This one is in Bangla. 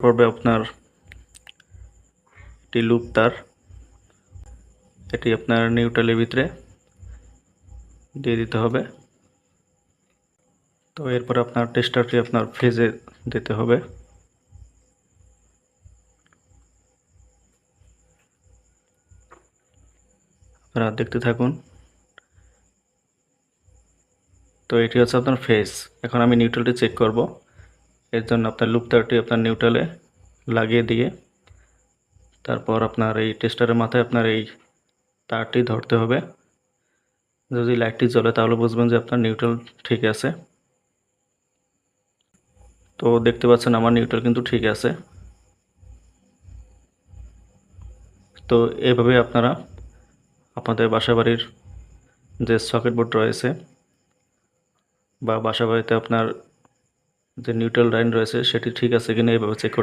পড়বে আপনার একটি লুপ তার, এটি আপনার নিউট্রালের ভিতরে দিয়ে দিতে হবে। তো এরপর আপনার টেস্টারটি আপনার ফেজে দিতে হবে। আপনারা দেখতে থাকুন। তো এটি হচ্ছে আপনার ফেজ। এখন আমি নিউট্রালটি চেক করব। এর জন্য আপনার লুপ তারটি আপনার নিউট্রালে লাগিয়ে দিয়ে তারপর আপনার এই টেস্টারের মাথায় আপনার এই তারটি ধরতে হবে। যদি লাইটটি জ্বলে তাহলে বুঝবেন যে আপনার নিউট্রাল ঠিক আছে। তো দেখতে পাচ্ছেন আমার নিউট্রাল কিন্তু ঠিক আছে। তো এভাবে আপনারা আপনাদের বাসাবাড়ির যে সকেট বোর্ড রয়েছে বা বাসাবাড়িতে আপনার যে নিউট্রাল লাইন রয়েছে সেটি ঠিক আছে কিনা এভাবে চেক করতে